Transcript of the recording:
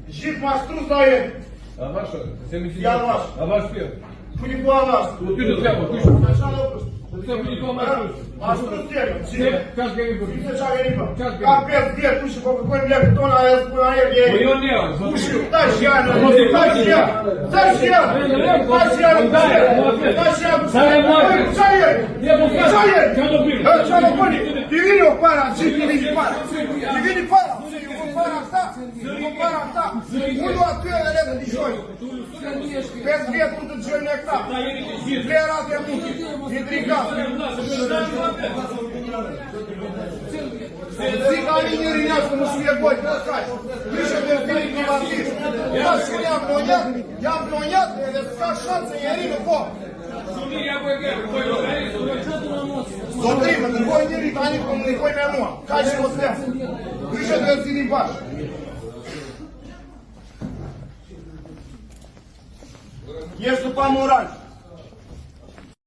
Жив мастру знає. А ваш що? Це ми Я ваш. А ваш спів? Пунікуа ваш. От ти до тебе, ти що? Це Пунікуа маструс. Мастру стелю. Це кажка ріба. Капец, где? Туши, по какой мне кто на СПА? Моє не. Пуши, таща, таща, таща, Divino para, sì, divini para. Divini para, sì, para sta. Para sta. Uno a te eleve di șoi. Bez vietul de genecta. Plera de muti. Hidrica. Zic ani nirinească, nu știe voi, nu stai. Grijă de vini privativ. I-am ploniat, ele ca șanță, ierină, po. Смотри, никой не рит, а никой не муа. Качи вот снял. Гриша да си ни баш. Ешто па мораль.